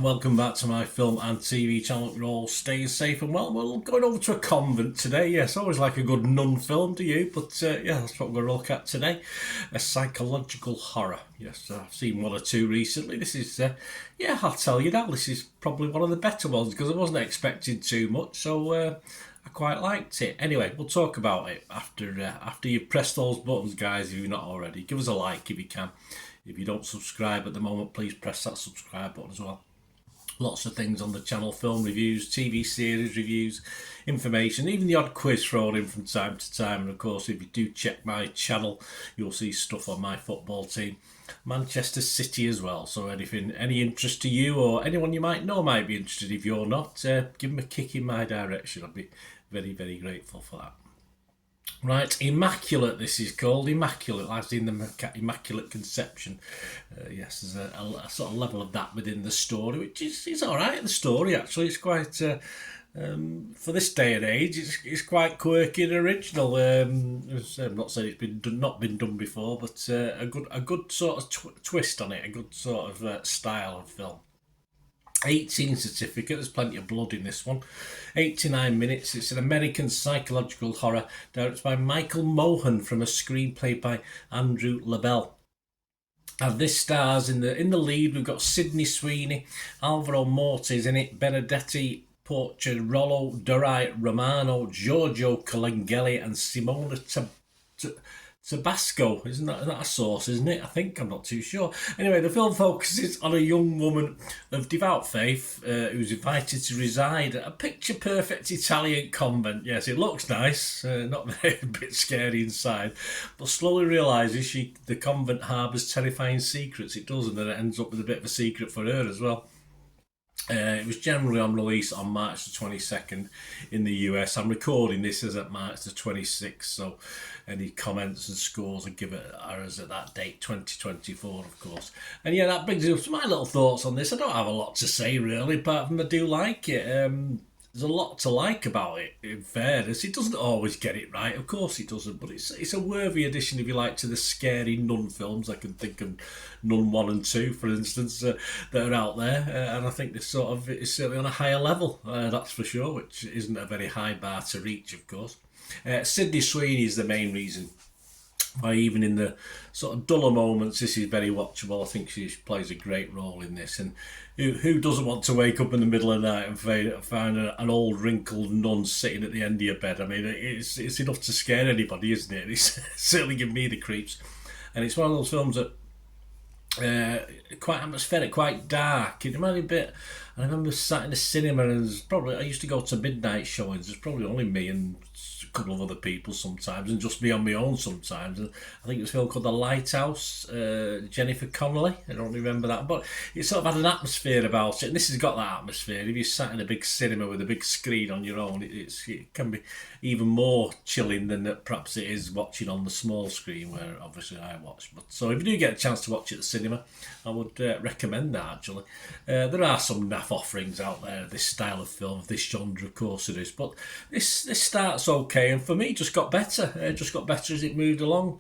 and welcome back to my film and TV channel. You're all staying safe and well. We're going over to a convent today. Yes, always like a good nun film, do you? But yeah, that's what we're going to look at today. A psychological horror. Yes, I've seen one or two recently. This is, yeah, I'll tell you now, this is probably one of the better ones because I wasn't expecting too much, so I quite liked it. Anyway, we'll talk about it after you've pressed those buttons, guys, if you're not already. Give us a like if you can. If you don't subscribe at the moment, please press that subscribe button as well. Lots of things on the channel, film reviews, TV series reviews, information, even the odd quiz thrown in from time to time. And of course, if you do check my channel, you'll see stuff on my football team, Manchester City as well. So anything, any interest to you or anyone you might know might be interested. If you're not, give them a kick in my direction. I'd be very, very grateful for that. Right, Immaculate, this is called. Immaculate, as in the Immaculate Conception. Yes, there's a sort of level of that within the story, which is all right. The story, actually, it's quite, for this day and age, it's quite quirky and original. I'm not saying it's not been done before, but a good sort of twist on it, a good sort of style of film. 18 certificate, there's plenty of blood in this one. 89 minutes, it's an American psychological horror directed by Michael Mohan from a screenplay by Andrew LaBelle. And this stars in the lead, we've got Sydney Sweeney, Alvaro Mortis in it, Benedetti Porcherollo, Durai Romano, Giorgio Colangeli and Simona Tabasco. Isn't that a sauce, isn't it? I think, I'm not too sure. Anyway, the film focuses on a young woman of devout faith who's invited to reside at a picture-perfect Italian convent. Yes, it looks nice, not very, a bit scary inside, but slowly realises the convent harbours terrifying secrets. It does, and then it ends up with a bit of a secret for her as well. It was generally on release on March the 22nd in the US. I'm recording this as at March the 26th, so any comments and scores I'll give it are as at that date, 2024, of course. And yeah, that brings me up to my little thoughts on this. I don't have a lot to say, really, apart from I do like it. There's a lot to like about it, in fairness. It doesn't always get it right, of course it doesn't, but it's a worthy addition, if you like, to the scary nun films. I can think of Nun 1 and 2, for instance, that are out there, and I think this sort of is certainly on a higher level, that's for sure, which isn't a very high bar to reach, of course. Sydney Sweeney is the main reason why, even in the sort of duller moments, this is very watchable. I think she plays a great role in this, and who doesn't want to wake up in the middle of the night and find an old wrinkled nun sitting at the end of your bed? I mean, it's enough to scare anybody, isn't it? It's certainly given me the creeps, and it's one of those films that quite atmospheric, quite dark. It reminded me a bit. I remember sat in the cinema, and I used to go to midnight showings. There's probably only me and a couple of other people sometimes, and just me on my own sometimes. And I think it was a film called The Lighthouse, Jennifer Connelly. I don't remember that, but it sort of had an atmosphere about it, and this has got that atmosphere. If you sat in a big cinema with a big screen on your own, it can be even more chilling than perhaps it is watching on the small screen, where obviously I watch. But so if you do get a chance to watch it at the cinema, I would recommend that, actually. There are some naff offerings out there, this style of film, of this genre, of course it is, but this starts okay, and for me it just got better. It just got better as it moved along,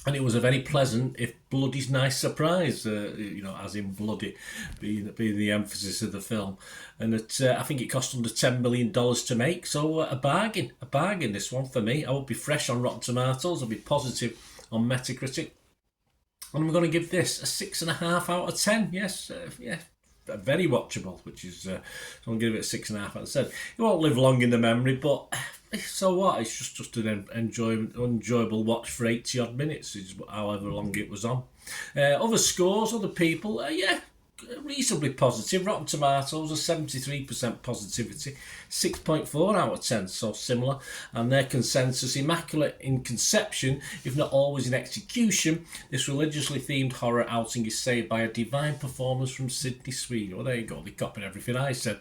and it was a very pleasant, if bloody, nice surprise, as in bloody being the emphasis of the film. And I think it cost under $10 million to make, so a bargain this one for me. I would be fresh on Rotten Tomatoes, I'll be positive on Metacritic, and I'm going to give this a 6.5 out of 10. Yes, very watchable, which is so I'm going to give it a 6.5 out of 10. It won't live long in the memory, but so what? It's just an enjoyable watch for 80 odd minutes, is however long it was on. Other scores, other people, reasonably positive. Rotten Tomatoes, a 73% positivity, 6.4 out of 10, so similar. And their consensus: Immaculate in conception, if not always in execution, this religiously themed horror outing is saved by a divine performance from Sydney Sweeney. Well, there you go, they copied everything I said.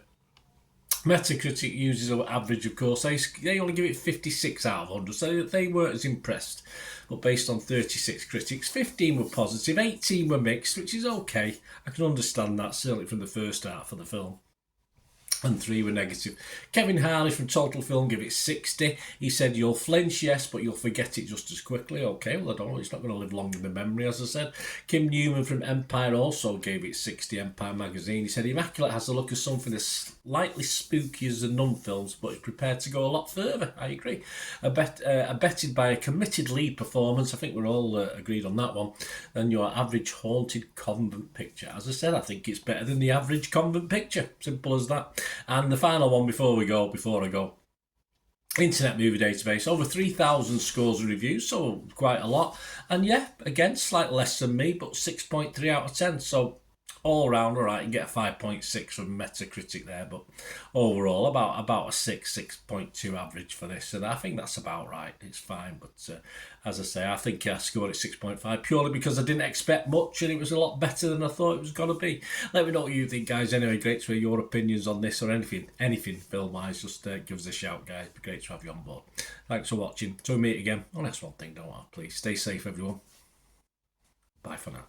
Metacritic uses an average, of course. They only give it 56 out of 100, so they weren't as impressed. But based on 36 critics, 15 were positive, 18 were mixed, which is okay. I can understand that, certainly from the first half of the film. and 3 were negative. Kevin Harley from Total Film gave it 60. He said, you'll flinch, yes, but you'll forget it just as quickly. Okay, well, I don't know. It's not going to live long in the memory, as I said. Kim Newman from Empire also gave it 60, Empire Magazine. He said, Immaculate has the look of something as slightly spooky as the Nun films, but is prepared to go a lot further. I agree. Abetted by a committed lead performance, I think we're all agreed on that one, than your average haunted convent picture. As I said, I think it's better than the average convent picture. Simple as that. And the final one before I go, Internet Movie Database, over 3,000 scores and reviews, so quite a lot. And yeah, again, slightly less than me, but 6.3 out of 10. So all round, all right, you get a 5.6 from Metacritic there, but overall, about a 6.2 average for this. And I think that's about right. It's fine, but as I say, I think I scored it 6.5 purely because I didn't expect much, and it was a lot better than I thought it was going to be. Let me know what you think, guys. Anyway, great to hear your opinions on this or anything film-wise. Just give us a shout, guys. It'd be great to have you on board. Thanks for watching. Till we meet again. Oh, that's one thing, don't I? Please stay safe, everyone. Bye for now.